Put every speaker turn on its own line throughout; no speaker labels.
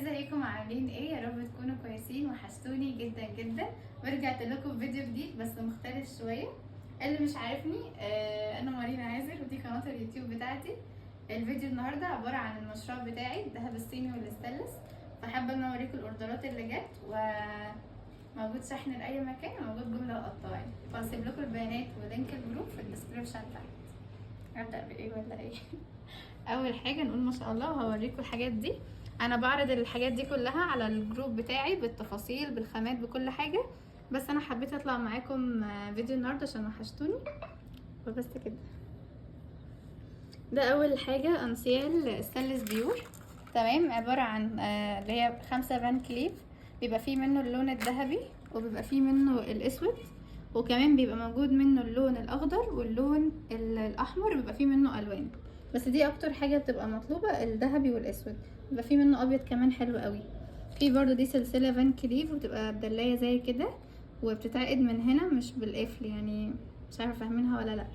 ازيكم عاملين ايه؟ يا رب تكونوا كويسين. وحشتوني جدا جدا، ورجعت لكم فيديو جديد بس مختلف شويه. اللي مش عارفني انا مارينا عازر، ودي قناه اليوتيوب بتاعتي. الفيديو النهارده عباره عن المشروع بتاعي الذهب الصيني والاستانلس. فحابه ان اوريكم الاوردرات اللي جت، وموجود شحن لاي مكان وموجود جمله وقطاعي. فهسيب لكم البيانات ولينك الجروب في الديسكربشن تحت. ابدا بايه ولا ايه؟ اول حاجه نقول ما شاء الله، وهوريكم الحاجات دي. انا بعرض الحاجات دي كلها على الجروب بتاعي بالتفاصيل بالخامات بكل حاجه، بس انا حبيت اطلع معاكم فيديو النهارده عشان وحشتوني. وبس كده. ده اول حاجه انسيال ستانلس بيور، تمام. عباره عن اللي هي 5 فان كليف. بيبقى فيه منه اللون الذهبي، وبيبقى فيه منه الاسود، وكمان بيبقى موجود منه اللون الاخضر واللون الاحمر. بيبقى فيه منه الوان، بس دي اكتر حاجه بتبقى مطلوبه، الذهبي والاسود. بيبقى فيه منه ابيض كمان حلو قوي. في برضو دي سلسله فان كليف، وبتبقى بدلايه زي كده، وبتتعقد من هنا مش بالقفل، يعني مش عارفه فاهمينها ولا لا.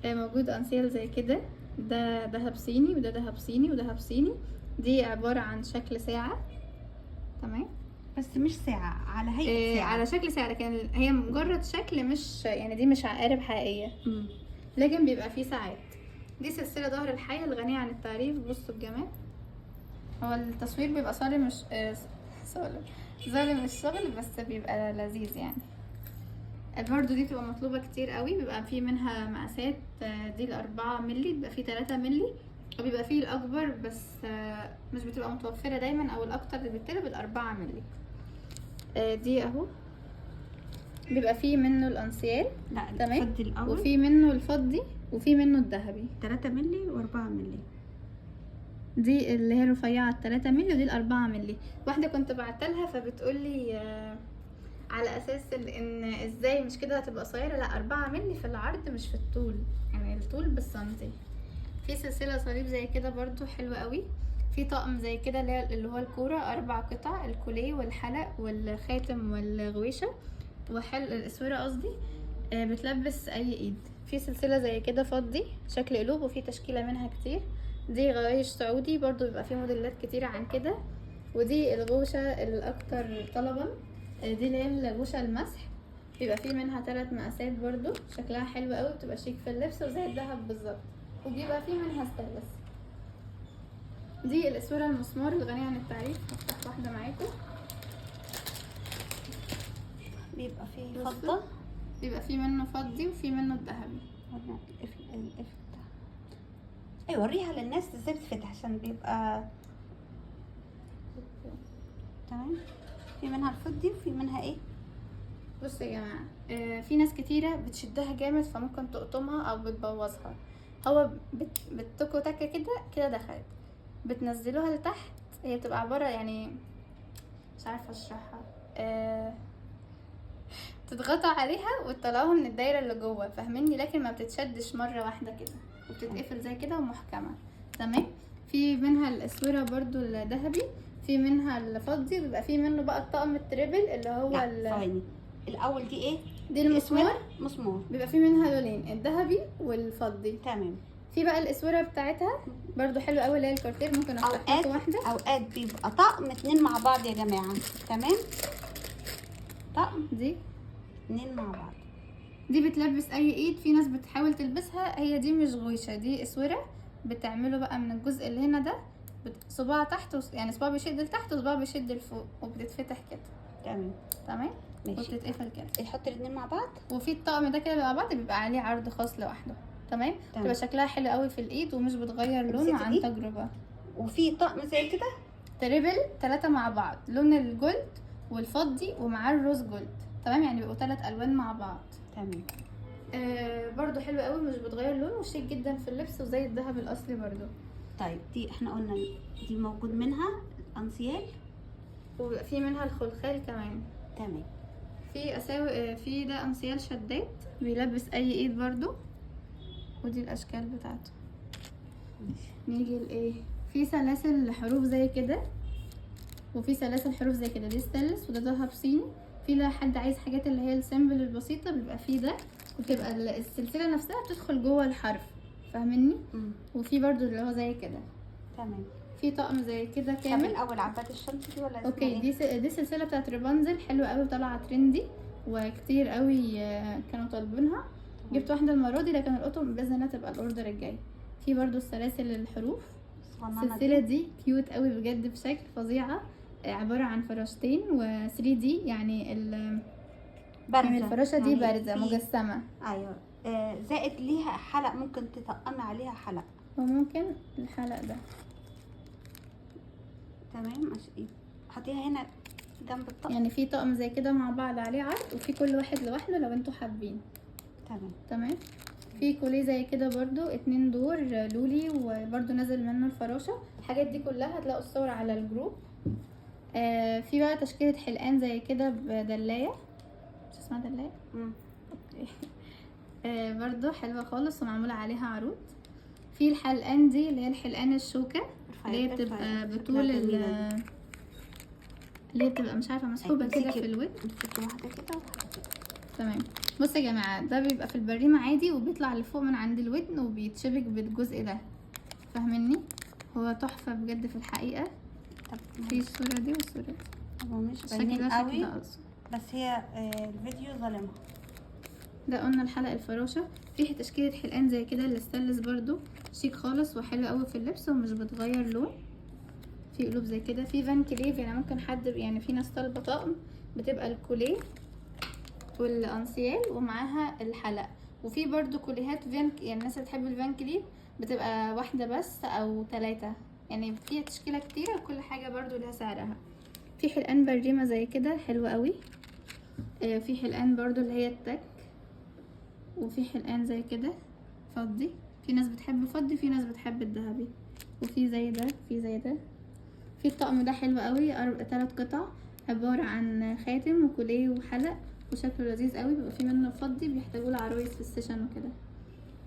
موجود انسيال زي كده. ده دهب صيني، وده دهب صيني، ودهب صيني. دي عباره عن شكل ساعه، تمام.
بس مش ساعة، على هيئة ساعة.
على شكل ساعه، لكن هي مجرد شكل، مش يعني دي مش عقارب حقيقيه. لكن بيبقى فيه ساعات. دي سلسله ظهر الحية الغنية عن التعريف. بصوا الجمال. هو التصوير بيبقى صارم، مش ظالم الشغل، بس بيبقى لذيذ يعني. برضو دي بتبقى مطلوبة كتير قوي. بيبقى فيه منها مقاسات، دي ال4 ملي، بيبقى فيه 3 ملي، وبيبقى فيه الأكبر، بس مش بتبقى متوفرة دايما، أو الأكتر اللي بتطلب ال4 ملي. دي أهو. بيبقى فيه منه الأنسيال،
لا
تمام،
الفضي الأول،
وفيه منه الفضي، وفيه منه الذهبي.
3 ملي و4 ملي.
دي اللي هي رفيعة 3 ملي، ودي ال4 ملي. واحدة كنت بعتلها فبتقولي على اساس ان ازاي مش كده هتبقى قصيرة. لا، 4 ملي في العرض مش في الطول، يعني الطول بالسنتي. في سلسلة صليب زي كده برضو حلوة قوي. في طقم زي كده اللي هو الكورة، 4 قطع، الكوليه والحلق والخاتم والغويشة الاسورة قصدي. بتلبس اي ايد. في سلسلة زي كده فضي شكل قلوب، وفي تشكيلة منها كتير. دي غوايش سعودي، برضو بيبقى فيه موديلات كتيرة عن كده. ودي الغوشة الاكتر طلبا، دي اللي هي الغوشة المسح. بيبقى فيه منها 3 مقاسات، برضو شكلها حلو قوي، بتبقى شيك في اللبس وزي الذهب بالظبط. وبيبقى فيه منها ستانلس. دي الاسورة المسمار الغنية عن التعريف. هفتح واحدة معاكم.
بيبقى فيه فضة،
بيبقى فيه منه فضي وفيه منه الذهبي.
القفل ده. ايوه، وريها للناس ازاي بتفتح عشان بيبقى تمام. في منها الفضي وفي منها ايه.
بصوا يا جماعه، في ناس كتيره بتشدها جامد فممكن تقطمها او بتبوظها. هو بتكو تكه كده كده دخلت، بتنزلوها لتحت. هي بتبقى عباره، يعني مش عارفه اشرحها. تضغطوا عليها وتطلعوها من الدايره اللي جوه، فاهميني؟ لكن ما بتتشدش مره واحده كده، وبتتقفل زي كده ومحكمه، تمام. في منها الاسوره برضو الذهبي، في منها الفضي. بيبقى في منه بقى الطقم التريبل اللي هو
لا ثواني، الاول دي ايه؟
دي المسمار.
مسمار.
بيبقى في منها لونين، الذهبي والفضي.
تمام.
في بقى الاسوره بتاعتها برضو حلوه قوي، اللي هي الكارتير. ممكن افتح لكم واحده.
اوقات بيبقى طقم 2 مع بعض يا جماعه، تمام. طقم
دي
2 مع بعض.
دي بتلبس اي ايد. في ناس بتحاول تلبسها، هي دي مش غويشه، دي اسوره. بتعمله بقى من الجزء اللي هنا ده، صباع تحت يعني صباع بيشد لتحت وصباع بيشد لفوق، وبتتفتح كده،
تمام
تمام،
ماشي.
وبتتقفل كده.
نحط الاثنين مع بعض.
وفي الطقم ده كده مع بعض بيبقى عليه عرض خاص لوحده، تمام. بتبقى شكلها حلو قوي في الايد، ومش بتغير لون عن تجربه.
وفي طقم زي كده
تريبل 3 مع بعض، لون الجولد والفضي ومعاه الروز جولد، تمام. يعني بيبقوا 3 الوان مع بعض،
تمام.
برضو حلو قوي، مش بتغير لون، وشيك جدا في اللبس، وزي الذهب الاصلي برضو.
طيب دي احنا قلنا دي موجود منها الانسيال،
وبيبقى في منها الخلخال كمان.
تمام.
في اساوي، في ده انسيال شدات، بيلبس اي ايد برضو. ودي الاشكال بتاعته. نيجي لايه؟ في سلاسل حروف زي كده، وفي سلاسل حروف زي كده. دي ستانلس، وده ذهب صيني. في لو حد عايز حاجات اللي هي السيمبل البسيطه، بيبقى فيه ده، وبتبقى السلسله نفسها بتدخل جوه الحرف، فاهميني؟ وفي برضو اللي هو زي كده،
تمام.
في طقم زي كده
طب
كامل.
الاول عباد الشمس دي ولا اسمها
اوكي،
ايه؟
دي سلسله بتاعت رابنزل، حلوه قوي وطالعه ترندي وكتير قوي كانوا طالبينها. جبت واحده المره دي، لكن القطن باذن الله تبقى الاوردر الجاي. في برضو السلاسل الحروف،
الصغننة
السلسله دي كيوت قوي بجد بشكل فظيعه. عباره عن فراشتين و 3 دي، يعني يعني الفراشه دي
يعني
بارزه
في-
مجسمه.
ايوه. زائد ليها حلق، ممكن تطقمي عليها حلق.
وممكن الحلق ده
تمام. حطيها هنا جنب الطقم.
يعني في طقم زي كده مع بعض عليه عرض، وفي كل واحد لوحده لو انتوا حابين.
تمام.
تمام. في كوليه زي كده برضو 2 دور لولي، وبرضو نازل منه الفراشة. الحاجات دي كلها هتلاقوا الصور على الجروب. في بقى تشكيلة حلقان زي كده بدلاية، مش اسمها دلاية. اوكي. برضو حلوة خالص ومعمولة عليها عروض. في الحلقان دي اللي هي الحلقان الشوكة، اللي هي بتبقى بطول اللي هي بتبقى مش عارفة مسحوبة كده في الودن.
امسكي واحدة كده وواحدة كده.
تمام. بصوا يا جماعه، ده بيبقى في البريمه عادي وبيطلع لفوق من عند الودن وبيتشبك بالجزء ده، فاهميني؟ هو تحفه بجد في الحقيقه.
طب
في الصوره دي والصوره دي،
هو مش
الشكل
باينين
ده شكل
قوي،
ده أصلاً.
بس هي الفيديو ظالمها.
ده قلنا الحلق الفراشه. في تشكيله حلقان زي كده الاستانلس برضو شيك خالص وحلو قوي في اللبس ومش بتغير لون. في قلوب زي كده. في فان كليف، يعني ممكن حد يعني في ناس طالبه طقم بتبقى الكوليه والانسيال ومعاها الحلق. وفي برضو كوليهات فان، يعني الناس اللي تحب الفان كليف بتبقى واحدة بس او 3، يعني فيها تشكيلة كتيرة وكل حاجة برضو لها سعرها. في حلقان بريمة زي كده حلوة قوي. في حلقان برضو اللي هي التك، وفي حلقان زي كده فضي. في ناس بتحب فضي، في ناس بتحب الذهبي. وفي زي ده، في زي ده. في الطقم ده حلو قوي، 3 قطع عبارة عن خاتم وكوليه وحلق، وشكله لذيذ قوي. بيبقى فيه منه فضي بيحتاجوا له عرايس في السيشن وكده.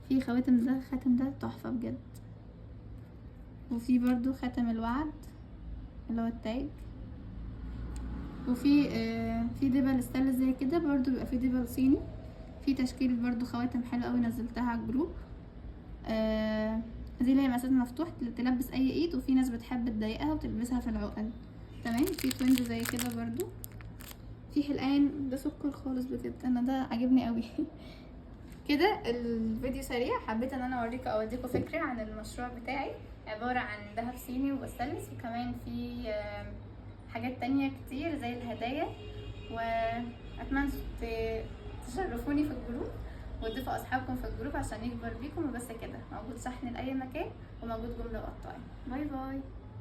في خواتم، ده الخاتم ده تحفة بجد. وفي برضو خاتم الوعد اللي هو التاج. وفي في دبل ستانلس زي كده برضو، بيبقى في دبل صيني. في تشكيلة برضو خواتم حلوة قوي نزلتها على الجروب. دي اللي هي مقاسات مفتوح تلبس اي ايد، وفي ناس بتحب تضيقها وتلبسها في العقل. تمام. في توينز زي كده برضو. في حلقان ده سكر خالص بجد، انا ده عجبني قوي. كده الفيديو سريع، حبيت ان انا اوديكم فكرة عن المشروع بتاعي. عبارة عن دهب صيني وستانلس، وكمان في حاجات تانية كتير زي الهدايا. واتمنى تشرفوني في الجروب وتضيفوا اصحابكم في الجروب عشان يكبر بيكم. وبس كده، موجود شحن لاي مكان وموجود جملة وقطاعي. باي باي.